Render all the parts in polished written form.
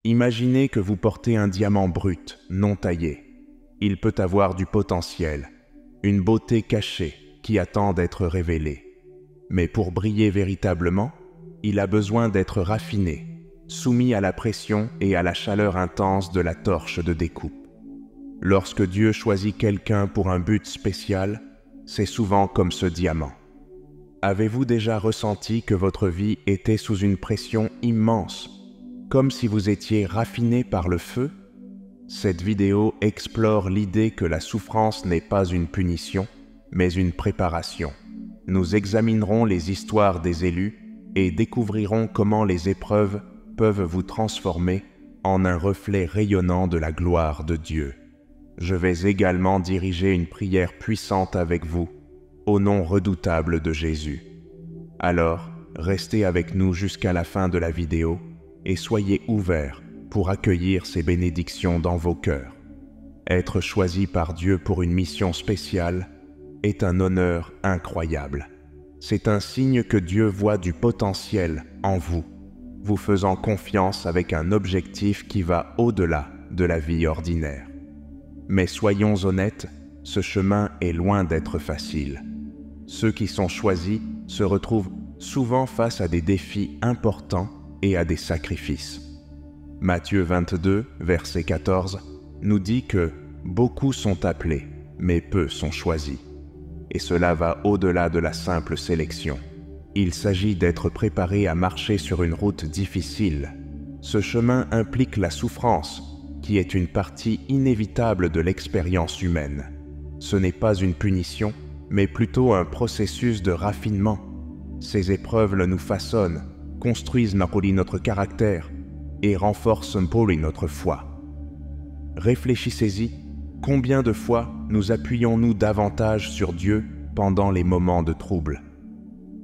Imaginez que vous portez un diamant brut, non taillé. Il peut avoir du potentiel, une beauté cachée qui attend d'être révélée. Mais pour briller véritablement, il a besoin d'être raffiné, soumis à la pression et à la chaleur intense de la torche de découpe. Lorsque Dieu choisit quelqu'un pour un but spécial, c'est souvent comme ce diamant. Avez-vous déjà ressenti que votre vie était sous une pression immense, comme si vous étiez raffiné par le feu? Cette vidéo explore l'idée que la souffrance n'est pas une punition, mais une préparation. Nous examinerons les histoires des élus et découvrirons comment les épreuves peuvent vous transformer en un reflet rayonnant de la gloire de Dieu. Je vais également diriger une prière puissante avec vous, au nom redoutable de Jésus. Alors, restez avec nous jusqu'à la fin de la vidéo et soyez ouverts pour accueillir ces bénédictions dans vos cœurs. Être choisi par Dieu pour une mission spéciale est un honneur incroyable. C'est un signe que Dieu voit du potentiel en vous, vous faisant confiance avec un objectif qui va au-delà de la vie ordinaire. Mais soyons honnêtes, ce chemin est loin d'être facile. Ceux qui sont choisis se retrouvent souvent face à des défis importants et à des sacrifices. Matthieu 22, verset 14, nous dit que « beaucoup sont appelés, mais peu sont choisis ». Et cela va au-delà de la simple sélection. Il s'agit d'être préparé à marcher sur une route difficile. Ce chemin implique la souffrance, qui est une partie inévitable de l'expérience humaine. Ce n'est pas une punition, mais plutôt un processus de raffinement. Ces épreuves nous façonnent, construisent notre caractère et renforcent notre foi. Réfléchissez-y, combien de fois nous appuyons-nous davantage sur Dieu pendant les moments de trouble?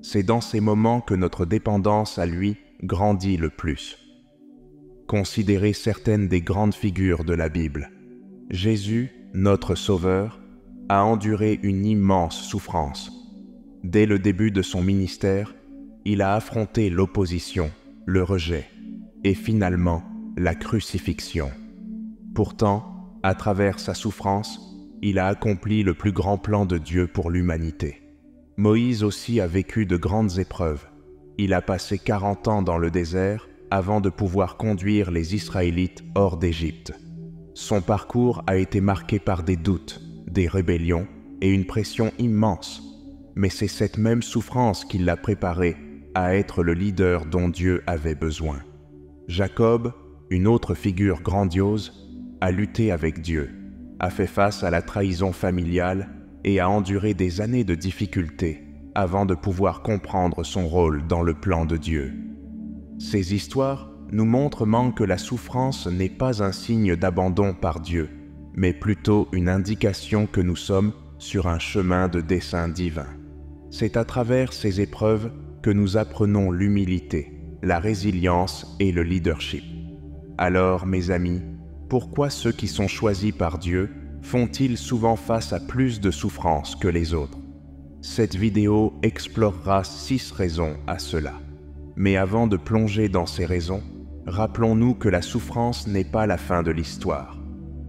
C'est dans ces moments que notre dépendance à lui grandit le plus. Considérez certaines des grandes figures de la Bible. Jésus, notre Sauveur, a enduré une immense souffrance. Dès le début de son ministère, il a affronté l'opposition, le rejet et finalement la crucifixion. Pourtant, à travers sa souffrance, il a accompli le plus grand plan de Dieu pour l'humanité. Moïse aussi a vécu de grandes épreuves. Il a passé 40 ans dans le désert avant de pouvoir conduire les Israélites hors d'Égypte. Son parcours a été marqué par des doutes, des rébellions et une pression immense. Mais c'est cette même souffrance qui l'a préparé à être le leader dont Dieu avait besoin. Jacob, une autre figure grandiose, a lutté avec Dieu, a fait face à la trahison familiale et a enduré des années de difficultés avant de pouvoir comprendre son rôle dans le plan de Dieu. Ces histoires nous montrent que la souffrance n'est pas un signe d'abandon par Dieu, mais plutôt une indication que nous sommes sur un chemin de dessein divin. C'est à travers ces épreuves que nous apprenons l'humilité, la résilience et le leadership. Alors, mes amis, pourquoi ceux qui sont choisis par Dieu font-ils souvent face à plus de souffrances que les autres? Cette vidéo explorera 6 raisons à cela. Mais avant de plonger dans ces raisons, rappelons-nous que la souffrance n'est pas la fin de l'histoire.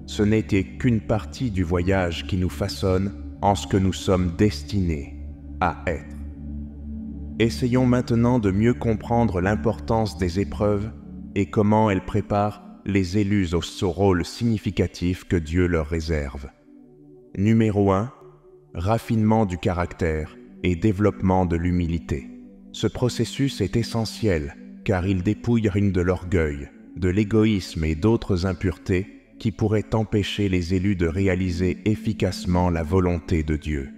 Ce n'était qu'une partie du voyage qui nous façonne en ce que nous sommes destinés à être. Essayons maintenant de mieux comprendre l'importance des épreuves et comment elles préparent les élus au rôle significatif que Dieu leur réserve. Numéro 1, raffinement du caractère et développement de l'humilité. Ce processus est essentiel car il dépouille de l'orgueil, de l'égoïsme et d'autres impuretés qui pourraient empêcher les élus de réaliser efficacement la volonté de Dieu.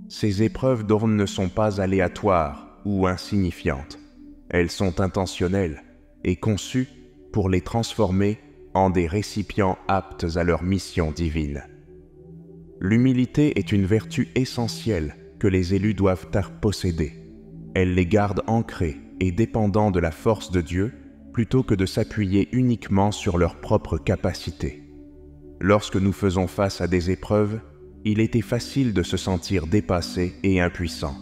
Ces épreuves ne sont pas aléatoires ou insignifiantes. Elles sont intentionnelles et conçues pour les transformer en des récipients aptes à leur mission divine. L'humilité est une vertu essentielle que les élus doivent posséder. Elle les garde ancrés et dépendants de la force de Dieu plutôt que de s'appuyer uniquement sur leurs propres capacités. Lorsque nous faisons face à des épreuves, il était facile de se sentir dépassé et impuissant.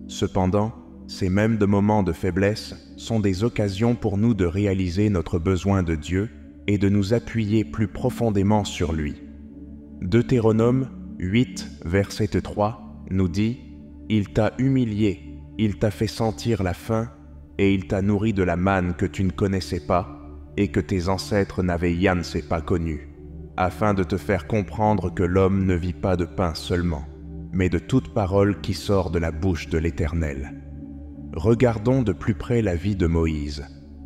Cependant, ces mêmes moments de faiblesse sont des occasions pour nous de réaliser notre besoin de Dieu et de nous appuyer plus profondément sur lui. Deutéronome 8, verset 3 nous dit « Il t'a humilié, il t'a fait sentir la faim, et il t'a nourri de la manne que tu ne connaissais pas, et que tes ancêtres n'avaient pas connue, afin de te faire comprendre que l'homme ne vit pas de pain seulement, mais de toute parole qui sort de la bouche de l'Éternel. » Regardons de plus près la vie de Moïse,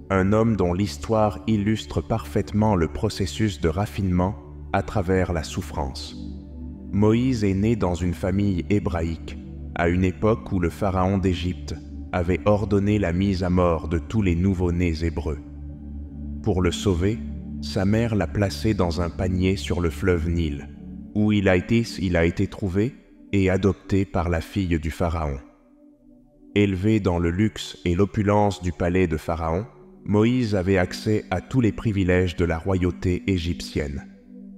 un homme dont l'histoire illustre parfaitement le processus de raffinement à travers la souffrance. Moïse est né dans une famille hébraïque, à une époque où le pharaon d'Égypte avait ordonné la mise à mort de tous les nouveau-nés hébreux. Pour le sauver, sa mère l'a placé dans un panier sur le fleuve Nil, où il a été trouvé et adopté par la fille du pharaon. Élevé dans le luxe et l'opulence du palais de Pharaon, Moïse avait accès à tous les privilèges de la royauté égyptienne.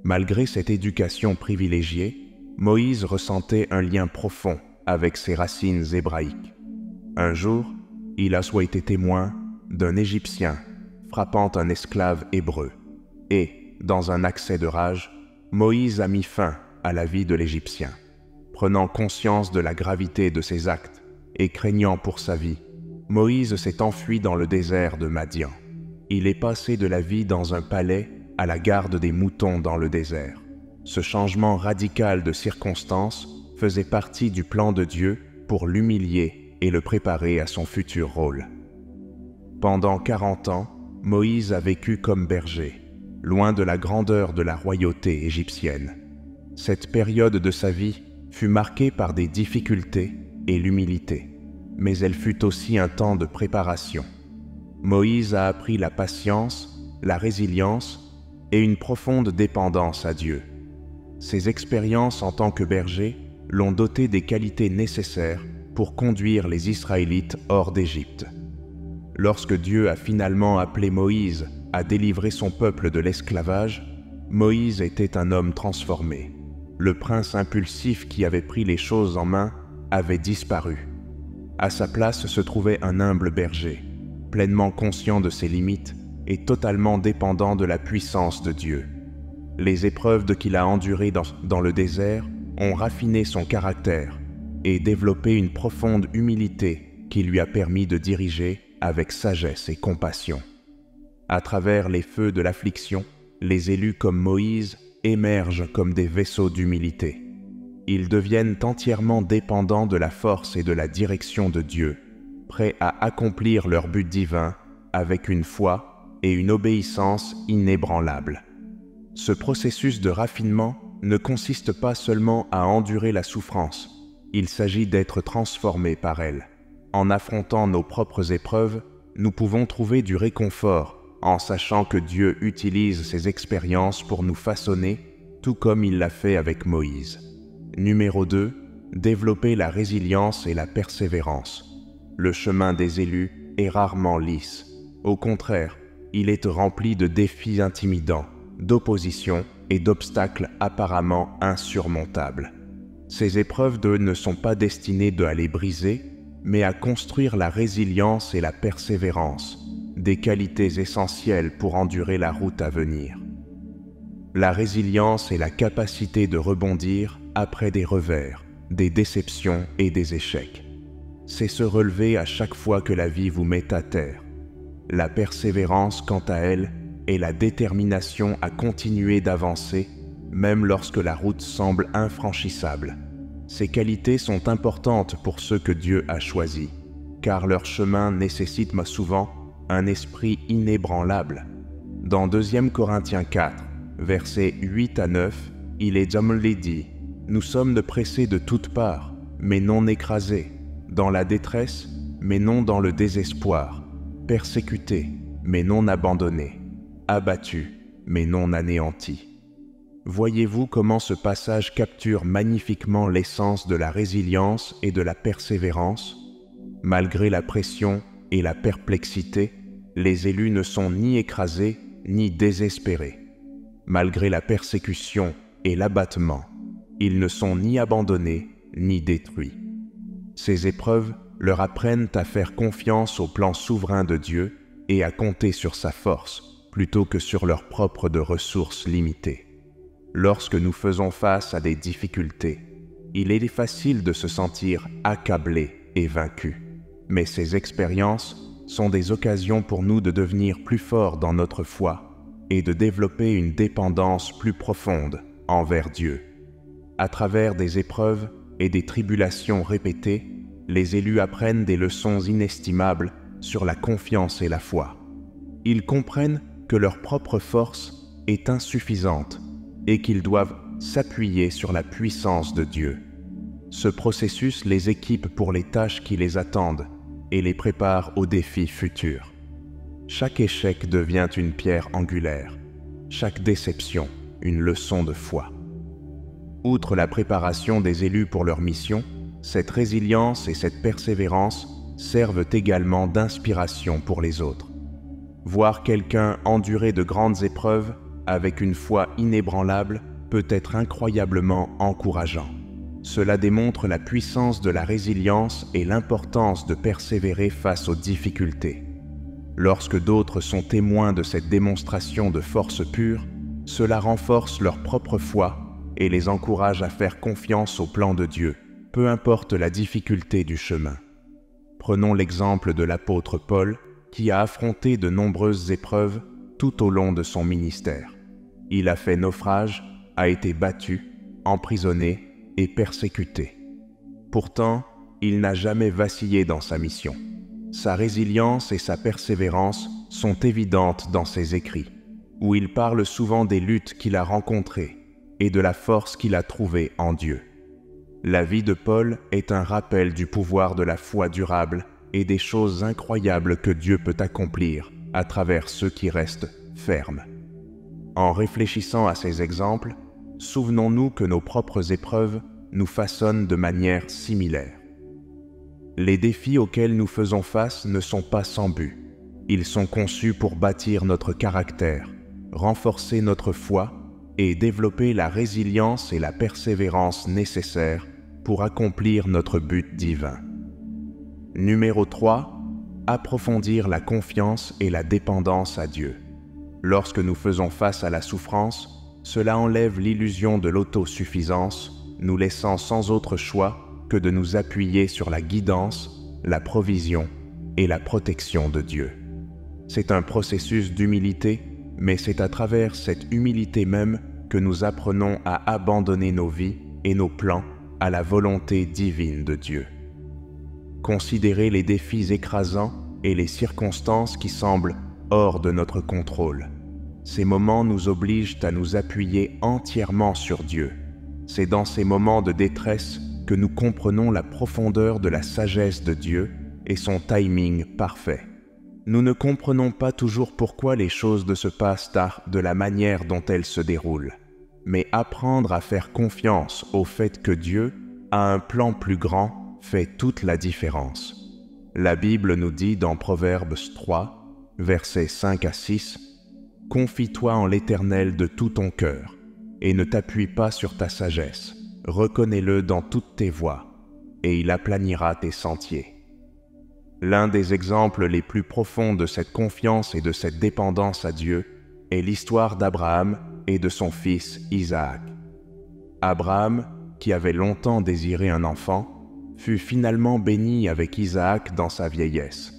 Malgré cette éducation privilégiée, Moïse ressentait un lien profond avec ses racines hébraïques. Un jour, il a été témoin d'un Égyptien frappant un esclave hébreu. Et, dans un accès de rage, Moïse a mis fin à la vie de l'Égyptien. Prenant conscience de la gravité de ses actes et craignant pour sa vie, Moïse s'est enfui dans le désert de Madian. Il est passé de la vie dans un palais à la garde des moutons dans le désert. Ce changement radical de circonstances faisait partie du plan de Dieu pour l'humilier et le préparer à son futur rôle. Pendant 40 ans, Moïse a vécu comme berger, loin de la grandeur de la royauté égyptienne. Cette période de sa vie fut marquée par des difficultés et l'humilité, mais elle fut aussi un temps de préparation. Moïse a appris la patience, la résilience et une profonde dépendance à Dieu. Ses expériences en tant que berger l'ont doté des qualités nécessaires pour conduire les Israélites hors d'Égypte. Lorsque Dieu a finalement appelé Moïse à délivrer son peuple de l'esclavage, Moïse était un homme transformé. Le prince impulsif qui avait pris les choses en main avait disparu. À sa place se trouvait un humble berger, pleinement conscient de ses limites et totalement dépendant de la puissance de Dieu. Les épreuves qu'il a endurées dans le désert ont raffiné son caractère et développé une profonde humilité qui lui a permis de diriger avec sagesse et compassion. À travers les feux de l'affliction, les élus comme Moïse émergent comme des vaisseaux d'humilité. Ils deviennent entièrement dépendants de la force et de la direction de Dieu, prêts à accomplir leur but divin avec une foi et une obéissance inébranlables. Ce processus de raffinement ne consiste pas seulement à endurer la souffrance, il s'agit d'être transformé par elle. En affrontant nos propres épreuves, nous pouvons trouver du réconfort en sachant que Dieu utilise ces expériences pour nous façonner, tout comme il l'a fait avec Moïse. Numéro 2, développer la résilience et la persévérance. Le chemin des élus est rarement lisse. Au contraire, il est rempli de défis intimidants, d'opposition et d'obstacles apparemment insurmontables. Ces épreuves ne sont pas destinées à les briser, mais à construire la résilience et la persévérance, des qualités essentielles pour endurer la route à venir. La résilience est la capacité de rebondir après des revers, des déceptions et des échecs. C'est se relever à chaque fois que la vie vous met à terre. La persévérance, quant à elle, est la détermination à continuer d'avancer, même lorsque la route semble infranchissable. Ces qualités sont importantes pour ceux que Dieu a choisis, car leur chemin nécessite souvent un esprit inébranlable. Dans 2 Corinthiens 4, versets 8 à 9, il est dit « Nous sommes pressés de toutes parts, mais non écrasés, dans la détresse, mais non dans le désespoir, persécutés, mais non abandonnés, abattus, mais non anéantis. » Voyez-vous comment ce passage capture magnifiquement l'essence de la résilience et de la persévérance? Malgré la pression et la perplexité, les élus ne sont ni écrasés ni désespérés. Malgré la persécution et l'abattement, ils ne sont ni abandonnés ni détruits. Ces épreuves leur apprennent à faire confiance au plan souverain de Dieu et à compter sur sa force, plutôt que sur leur propre de ressources limitées. Lorsque nous faisons face à des difficultés, il est facile de se sentir accablé et vaincu. Mais ces expériences sont des occasions pour nous de devenir plus forts dans notre foi et de développer une dépendance plus profonde envers Dieu. À travers des épreuves et des tribulations répétées, les élus apprennent des leçons inestimables sur la confiance et la foi. Ils comprennent que leur propre force est insuffisante et qu'ils doivent s'appuyer sur la puissance de Dieu. Ce processus les équipe pour les tâches qui les attendent et les prépare aux défis futurs. Chaque échec devient une pierre angulaire, chaque déception une leçon de foi. Outre la préparation des élus pour leur mission, cette résilience et cette persévérance servent également d'inspiration pour les autres. Voir quelqu'un endurer de grandes épreuves avec une foi inébranlable peut être incroyablement encourageant. Cela démontre la puissance de la résilience et l'importance de persévérer face aux difficultés. Lorsque d'autres sont témoins de cette démonstration de force pure, cela renforce leur propre foi et les encourage à faire confiance au plan de Dieu, peu importe la difficulté du chemin. Prenons l'exemple de l'apôtre Paul, qui a affronté de nombreuses épreuves tout au long de son ministère. Il a fait naufrage, a été battu, emprisonné et persécuté. Pourtant, il n'a jamais vacillé dans sa mission. Sa résilience et sa persévérance sont évidentes dans ses écrits, où il parle souvent des luttes qu'il a rencontrées et de la force qu'il a trouvée en Dieu. La vie de Paul est un rappel du pouvoir de la foi durable et des choses incroyables que Dieu peut accomplir à travers ceux qui restent fermes. En réfléchissant à ces exemples, souvenons-nous que nos propres épreuves nous façonnent de manière similaire. Les défis auxquels nous faisons face ne sont pas sans but. Ils sont conçus pour bâtir notre caractère, renforcer notre foi et développer la résilience et la persévérance nécessaires pour accomplir notre but divin. Numéro 3. Approfondir la confiance et la dépendance à Dieu. Lorsque nous faisons face à la souffrance, cela enlève l'illusion de l'autosuffisance, nous laissant sans autre choix que de nous appuyer sur la guidance, la provision et la protection de Dieu. C'est un processus d'humilité, mais c'est à travers cette humilité même que nous apprenons à abandonner nos vies et nos plans à la volonté divine de Dieu. Considérer les défis écrasants et les circonstances qui semblent hors de notre contrôle. Ces moments nous obligent à nous appuyer entièrement sur Dieu. C'est dans ces moments de détresse que nous comprenons la profondeur de la sagesse de Dieu et son timing parfait. Nous ne comprenons pas toujours pourquoi les choses se passent de la manière dont elles se déroulent, mais apprendre à faire confiance au fait que Dieu a un plan plus grand fait toute la différence. La Bible nous dit dans Proverbes 3, versets 5 à 6, « Confie-toi en l'Éternel de tout ton cœur, et ne t'appuie pas sur ta sagesse. Reconnais-le dans toutes tes voies, et il aplanira tes sentiers. » L'un des exemples les plus profonds de cette confiance et de cette dépendance à Dieu est l'histoire d'Abraham et de son fils Isaac. Abraham, qui avait longtemps désiré un enfant, fut finalement béni avec Isaac dans sa vieillesse.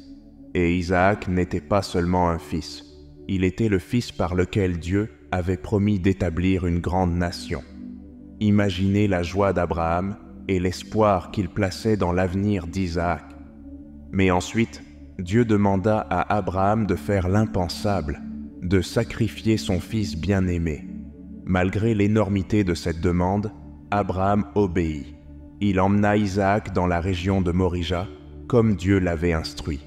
Et Isaac n'était pas seulement un fils, il était le fils par lequel Dieu avait promis d'établir une grande nation. Imaginez la joie d'Abraham et l'espoir qu'il plaçait dans l'avenir d'Isaac. Mais ensuite, Dieu demanda à Abraham de faire l'impensable, de sacrifier son fils bien-aimé. Malgré l'énormité de cette demande, Abraham obéit. Il emmena Isaac dans la région de Morija, comme Dieu l'avait instruit.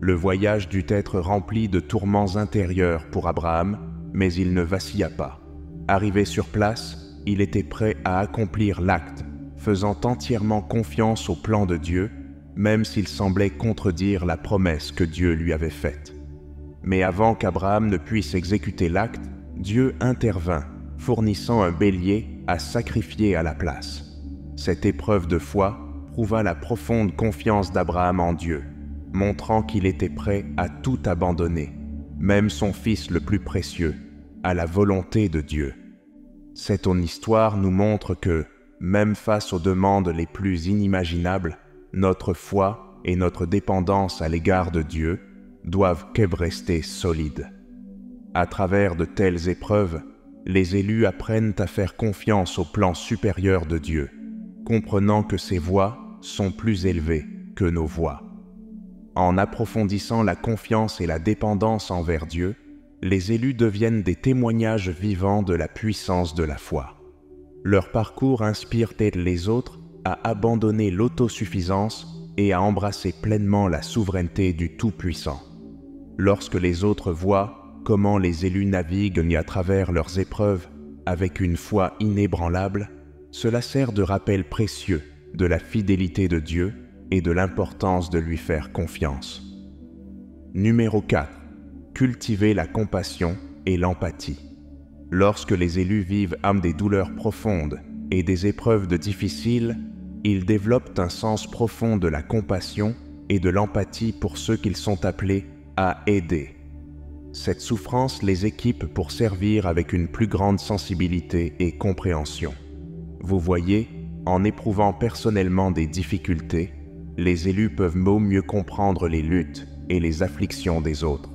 Le voyage dut être rempli de tourments intérieurs pour Abraham, mais il ne vacilla pas. Arrivé sur place, il était prêt à accomplir l'acte, faisant entièrement confiance au plan de Dieu, même s'il semblait contredire la promesse que Dieu lui avait faite. Mais avant qu'Abraham ne puisse exécuter l'acte, Dieu intervint, fournissant un bélier à sacrifier à la place. Cette épreuve de foi prouva la profonde confiance d'Abraham en Dieu, montrant qu'il était prêt à tout abandonner, même son fils le plus précieux, à la volonté de Dieu. Cette histoire nous montre que, même face aux demandes les plus inimaginables, notre foi et notre dépendance à l'égard de Dieu doivent rester solides. À travers de telles épreuves, les élus apprennent à faire confiance au plan supérieur de Dieu, comprenant que ses voies sont plus élevées que nos voies. En approfondissant la confiance et la dépendance envers Dieu, les élus deviennent des témoignages vivants de la puissance de la foi. Leur parcours inspire les autres à abandonner l'autosuffisance et à embrasser pleinement la souveraineté du Tout-Puissant. Lorsque les autres voient comment les élus naviguent à travers leurs épreuves avec une foi inébranlable, cela sert de rappel précieux de la fidélité de Dieu et de l'importance de lui faire confiance. Numéro 4. Cultiver la compassion et l'empathie. Lorsque les élus vivent des douleurs profondes et des épreuves difficiles, ils développent un sens profond de la compassion et de l'empathie pour ceux qu'ils sont appelés à aider. Cette souffrance les équipe pour servir avec une plus grande sensibilité et compréhension. Vous voyez, en éprouvant personnellement des difficultés, les élus peuvent mieux comprendre les luttes et les afflictions des autres.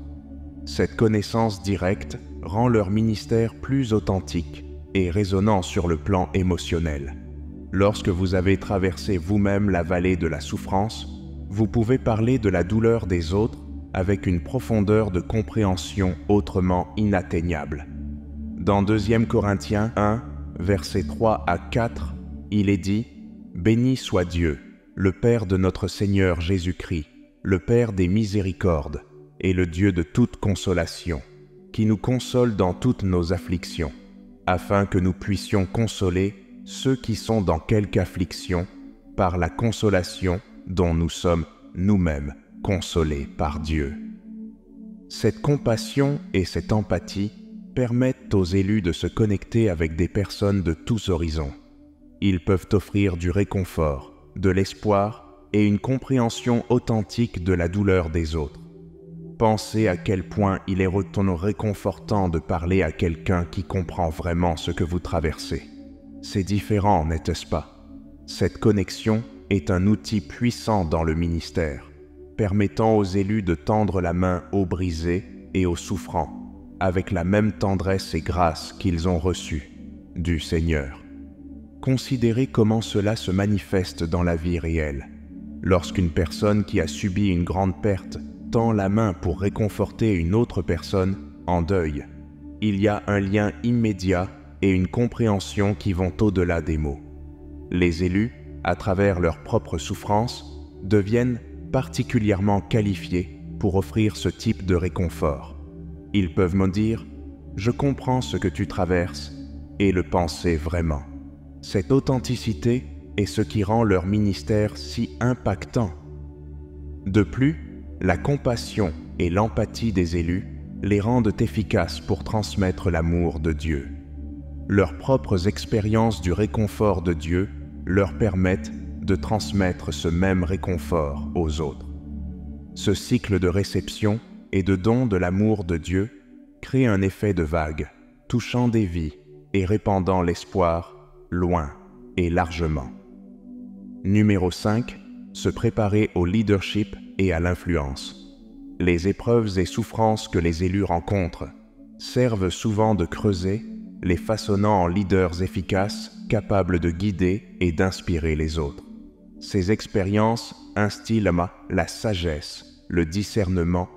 Cette connaissance directe rend leur ministère plus authentique et résonnant sur le plan émotionnel. Lorsque vous avez traversé vous-même la vallée de la souffrance, vous pouvez parler de la douleur des autres avec une profondeur de compréhension autrement inatteignable. Dans 2 Corinthiens 1, versets 3 à 4, il est dit « Béni soit Dieu, le Père de notre Seigneur Jésus-Christ, le Père des miséricordes, et le Dieu de toute consolation, qui nous console dans toutes nos afflictions, afin que nous puissions consoler ceux qui sont dans quelque affliction par la consolation dont nous sommes nous-mêmes consolés par Dieu. » Cette compassion et cette empathie permettent aux élus de se connecter avec des personnes de tous horizons. Ils peuvent offrir du réconfort, de l'espoir et une compréhension authentique de la douleur des autres. Pensez à quel point il est réconfortant de parler à quelqu'un qui comprend vraiment ce que vous traversez. C'est différent, n'est-ce pas? Cette connexion est un outil puissant dans le ministère, permettant aux élus de tendre la main aux brisés et aux souffrants, avec la même tendresse et grâce qu'ils ont reçue du Seigneur. Considérez comment cela se manifeste dans la vie réelle. Lorsqu'une personne qui a subi une grande perte tend la main pour réconforter une autre personne en deuil, il y a un lien immédiat et une compréhension qui vont au-delà des mots. Les élus, à travers leur propre souffrance, deviennent particulièrement qualifiés pour offrir ce type de réconfort. Ils peuvent me dire « Je comprends ce que tu traverses » et le penser vraiment. Cette authenticité est ce qui rend leur ministère si impactant. De plus, la compassion et l'empathie des élus les rendent efficaces pour transmettre l'amour de Dieu. Leurs propres expériences du réconfort de Dieu leur permettent de transmettre ce même réconfort aux autres. Ce cycle de réception et de don de l'amour de Dieu crée un effet de vague, touchant des vies et répandant l'espoir loin et largement. Numéro 5. Se préparer au leadership et à l'influence. Les épreuves et souffrances que les élus rencontrent servent souvent de creuset, les façonnant en leaders efficaces, capables de guider et d'inspirer les autres. Ces expériences instillent la sagesse, le discernement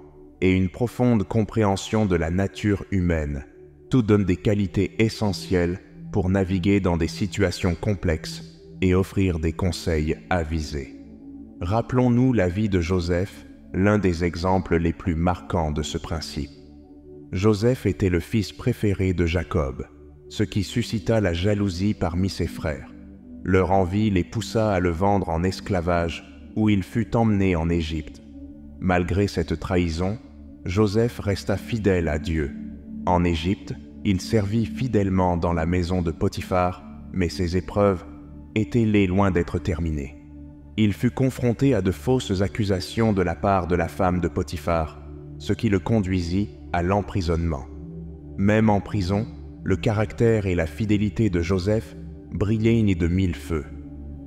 et une profonde compréhension de la nature humaine. Tout donne des qualités essentielles pour naviguer dans des situations complexes et offrir des conseils avisés. Rappelons-nous la vie de Joseph, l'un des exemples les plus marquants de ce principe. Joseph était le fils préféré de Jacob, ce qui suscita la jalousie parmi ses frères. Leur envie les poussa à le vendre en esclavage, où il fut emmené en Égypte. Malgré cette trahison, Joseph resta fidèle à Dieu. En Égypte, il servit fidèlement dans la maison de Potiphar, mais ses épreuves étaient loin d'être terminées. Il fut confronté à de fausses accusations de la part de la femme de Potiphar, ce qui le conduisit à l'emprisonnement. Même en prison, le caractère et la fidélité de Joseph brillaient de mille feux.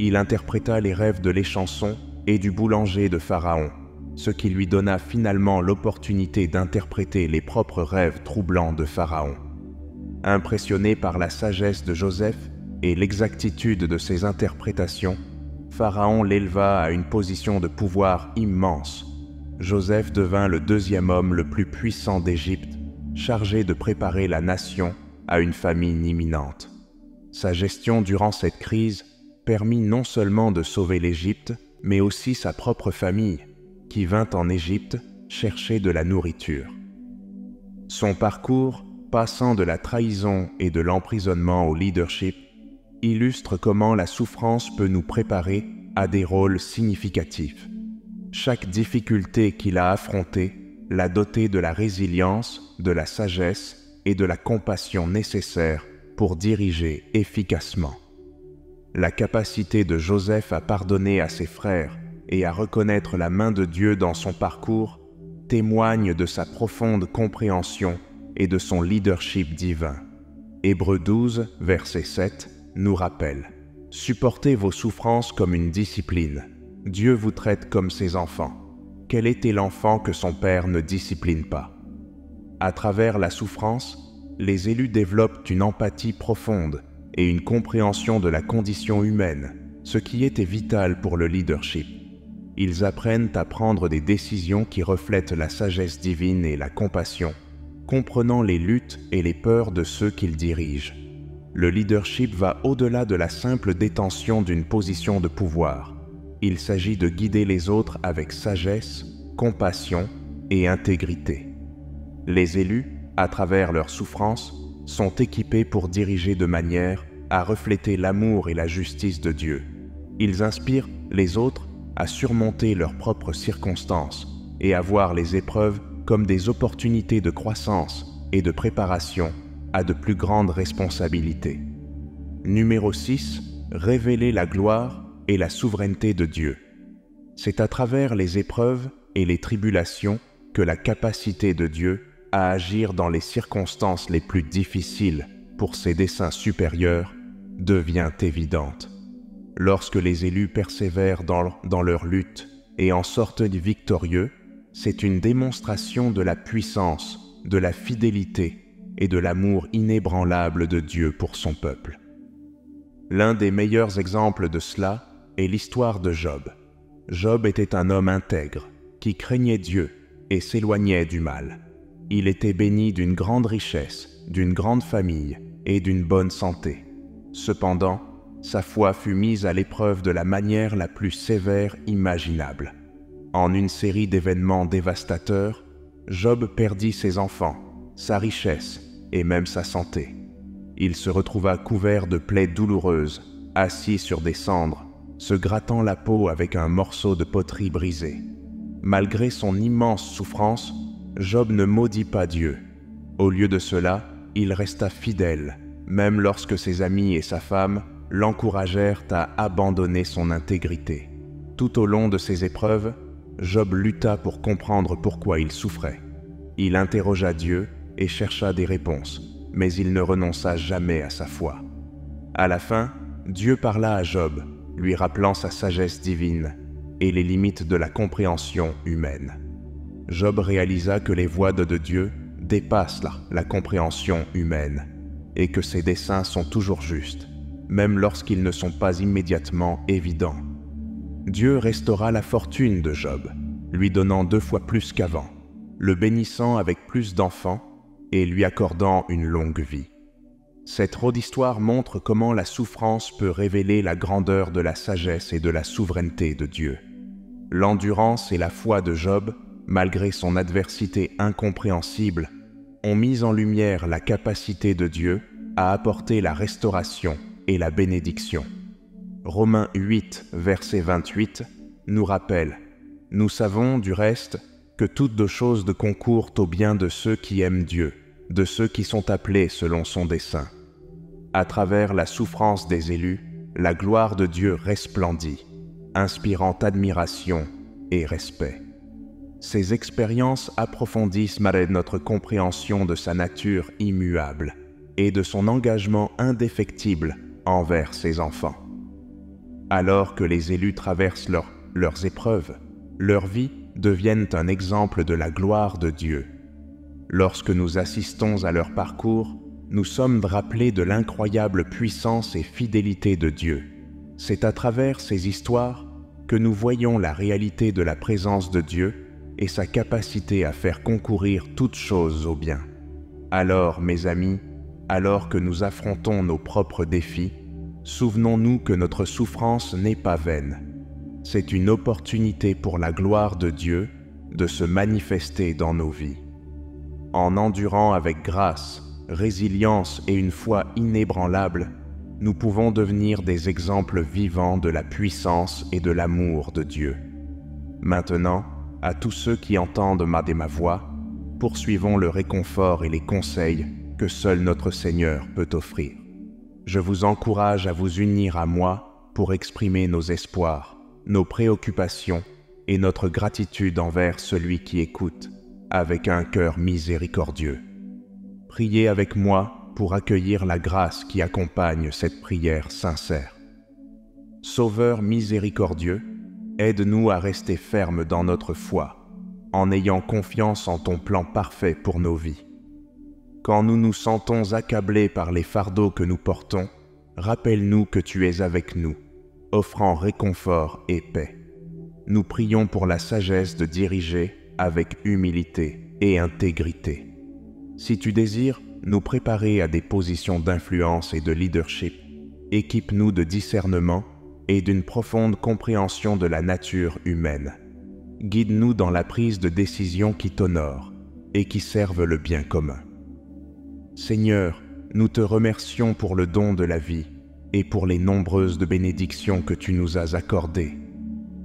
Il interpréta les rêves de l'échanson et du boulanger de Pharaon, ce qui lui donna finalement l'opportunité d'interpréter les propres rêves troublants de Pharaon. Impressionné par la sagesse de Joseph et l'exactitude de ses interprétations, Pharaon l'éleva à une position de pouvoir immense. Joseph devint le deuxième homme le plus puissant d'Égypte, chargé de préparer la nation à une famine imminente. Sa gestion durant cette crise permit non seulement de sauver l'Égypte, mais aussi sa propre famille, qui vint en Égypte chercher de la nourriture. Son parcours, passant de la trahison et de l'emprisonnement au leadership, illustre comment la souffrance peut nous préparer à des rôles significatifs. Chaque difficulté qu'il a affrontée l'a doté de la résilience, de la sagesse et de la compassion nécessaires pour diriger efficacement. La capacité de Joseph à pardonner à ses frères et à reconnaître la main de Dieu dans son parcours témoigne de sa profonde compréhension et de son leadership divin. Hébreux 12, verset 7, nous rappelle « Supportez vos souffrances comme une discipline. Dieu vous traite comme ses enfants. Quel était l'enfant que son père ne discipline pas ?» À travers la souffrance, les élus développent une empathie profonde et une compréhension de la condition humaine, ce qui était vital pour le leadership. Ils apprennent à prendre des décisions qui reflètent la sagesse divine et la compassion, comprenant les luttes et les peurs de ceux qu'ils dirigent. Le leadership va au-delà de la simple détention d'une position de pouvoir. Il s'agit de guider les autres avec sagesse, compassion et intégrité. Les élus, à travers leurs souffrances, sont équipés pour diriger de manière à refléter l'amour et la justice de Dieu. Ils inspirent les autres à surmonter leurs propres circonstances et à voir les épreuves comme des opportunités de croissance et de préparation à de plus grandes responsabilités. Numéro 6. Révéler la gloire et la souveraineté de Dieu. C'est à travers les épreuves et les tribulations que la capacité de Dieu à agir dans les circonstances les plus difficiles pour ses desseins supérieurs devient évidente. Lorsque les élus persévèrent dans leur lutte et en sortent victorieux, c'est une démonstration de la puissance, de la fidélité et de l'amour inébranlable de Dieu pour son peuple. L'un des meilleurs exemples de cela est l'histoire de Job. Job était un homme intègre, qui craignait Dieu et s'éloignait du mal. Il était béni d'une grande richesse, d'une grande famille et d'une bonne santé. Cependant, sa foi fut mise à l'épreuve de la manière la plus sévère imaginable. En une série d'événements dévastateurs, Job perdit ses enfants, sa richesse et même sa santé. Il se retrouva couvert de plaies douloureuses, assis sur des cendres, se grattant la peau avec un morceau de poterie brisé. Malgré son immense souffrance, Job ne maudit pas Dieu. Au lieu de cela, il resta fidèle, même lorsque ses amis et sa femme l'encouragèrent à abandonner son intégrité. Tout au long de ces épreuves, Job lutta pour comprendre pourquoi il souffrait. Il interrogea Dieu et chercha des réponses, mais il ne renonça jamais à sa foi. À la fin, Dieu parla à Job, lui rappelant sa sagesse divine et les limites de la compréhension humaine. Job réalisa que les voies de Dieu dépassent la compréhension humaine et que ses desseins sont toujours justes, même lorsqu'ils ne sont pas immédiatement évidents. Dieu restaura la fortune de Job, lui donnant 2 fois plus qu'avant, le bénissant avec plus d'enfants et lui accordant une longue vie. Cette drôle d'histoire montre comment la souffrance peut révéler la grandeur de la sagesse et de la souveraineté de Dieu. L'endurance et la foi de Job, malgré son adversité incompréhensible, ont mis en lumière la capacité de Dieu à apporter la restauration et la bénédiction. Romains 8, verset 28, nous rappelle « Nous savons, du reste, que toutes choses concourent au bien de ceux qui aiment Dieu, de ceux qui sont appelés selon son dessein. » À travers la souffrance des élus, la gloire de Dieu resplendit. inspirant admiration et respect. Ces expériences approfondissent notre compréhension de sa nature immuable et de son engagement indéfectible envers ses enfants. Alors que les élus traversent leurs épreuves, leur vie deviennent un exemple de la gloire de Dieu. Lorsque nous assistons à leur parcours, nous sommes rappelés de l'incroyable puissance et fidélité de Dieu. C'est à travers ces histoires que nous voyons la réalité de la présence de Dieu et sa capacité à faire concourir toutes choses au bien. Alors, mes amis, alors que nous affrontons nos propres défis, souvenons-nous que notre souffrance n'est pas vaine. C'est une opportunité pour la gloire de Dieu de se manifester dans nos vies. En endurant avec grâce, résilience et une foi inébranlable, nous pouvons devenir des exemples vivants de la puissance et de l'amour de Dieu. Maintenant, à tous ceux qui entendent ma voix, poursuivons le réconfort et les conseils que seul notre Seigneur peut offrir. Je vous encourage à vous unir à moi pour exprimer nos espoirs, nos préoccupations et notre gratitude envers celui qui écoute, avec un cœur miséricordieux. Priez avec moi pour accueillir la grâce qui accompagne cette prière sincère. Sauveur miséricordieux, aide-nous à rester fermes dans notre foi, en ayant confiance en ton plan parfait pour nos vies. Quand nous nous sentons accablés par les fardeaux que nous portons, rappelle-nous que tu es avec nous, offrant réconfort et paix. Nous prions pour la sagesse de diriger avec humilité et intégrité. Si tu désires nous préparer à des positions d'influence et de leadership, équipe-nous de discernement et d'une profonde compréhension de la nature humaine. Guide-nous dans la prise de décisions qui t'honorent et qui servent le bien commun. Seigneur, nous te remercions pour le don de la vie et pour les nombreuses bénédictions que tu nous as accordées.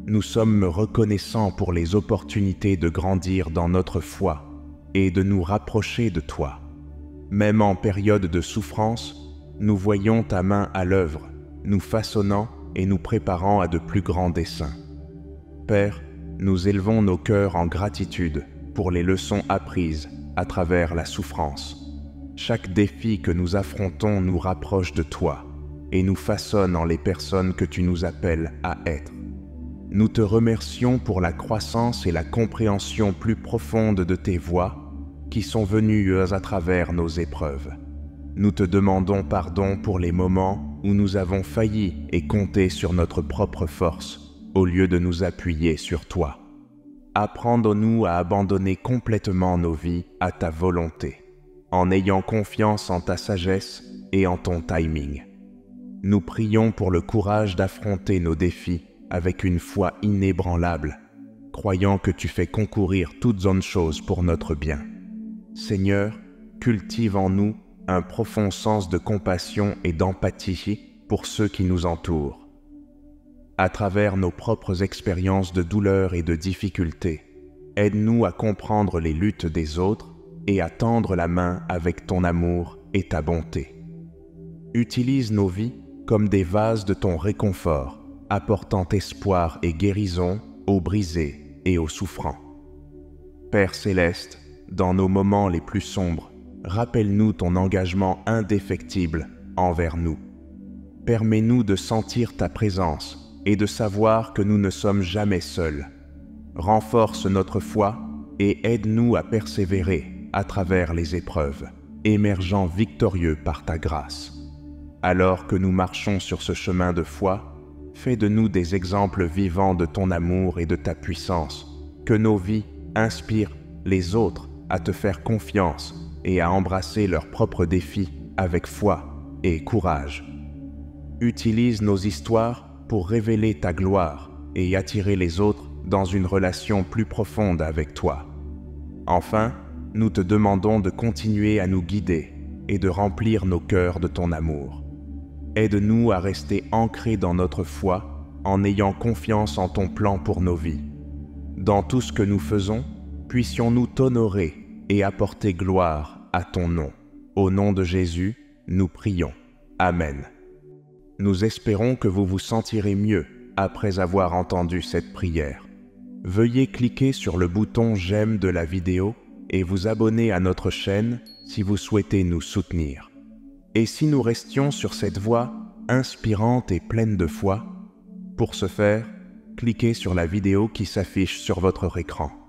Nous sommes reconnaissants pour les opportunités de grandir dans notre foi et de nous rapprocher de toi. Même en période de souffrance, nous voyons ta main à l'œuvre, nous façonnant et nous préparant à de plus grands desseins. Père, nous élevons nos cœurs en gratitude pour les leçons apprises à travers la souffrance. Chaque défi que nous affrontons nous rapproche de toi et nous façonne en les personnes que tu nous appelles à être. Nous te remercions pour la croissance et la compréhension plus profonde de tes voies qui sont venues à travers nos épreuves. Nous te demandons pardon pour les moments où nous avons failli et compté sur notre propre force au lieu de nous appuyer sur toi. Apprends-nous à abandonner complètement nos vies à ta volonté, en ayant confiance en ta sagesse et en ton timing. Nous prions pour le courage d'affronter nos défis avec une foi inébranlable, croyant que tu fais concourir toutes choses pour notre bien. Seigneur, cultive en nous un profond sens de compassion et d'empathie pour ceux qui nous entourent. À travers nos propres expériences de douleur et de difficulté, aide-nous à comprendre les luttes des autres et à tendre la main avec ton amour et ta bonté. Utilise nos vies comme des vases de ton réconfort, apportant espoir et guérison aux brisés et aux souffrants. Père céleste, dans nos moments les plus sombres, rappelle-nous ton engagement indéfectible envers nous. Permets-nous de sentir ta présence et de savoir que nous ne sommes jamais seuls. Renforce notre foi et aide-nous à persévérer à travers les épreuves, émergeant victorieux par ta grâce. Alors que nous marchons sur ce chemin de foi, fais de nous des exemples vivants de ton amour et de ta puissance, que nos vies inspirent les autres à te faire confiance et à embrasser leurs propres défis avec foi et courage. Utilise nos histoires pour révéler ta gloire et attirer les autres dans une relation plus profonde avec toi. Enfin, nous te demandons de continuer à nous guider et de remplir nos cœurs de ton amour. Aide-nous à rester ancrés dans notre foi en ayant confiance en ton plan pour nos vies. Dans tout ce que nous faisons, puissions-nous t'honorer et apporter gloire à ton nom. Au nom de Jésus, nous prions. Amen. Nous espérons que vous vous sentirez mieux après avoir entendu cette prière. Veuillez cliquer sur le bouton j'aime de la vidéo et vous abonner à notre chaîne si vous souhaitez nous soutenir. Et si nous restions sur cette voie inspirante et pleine de foi, pour ce faire, cliquez sur la vidéo qui s'affiche sur votre écran.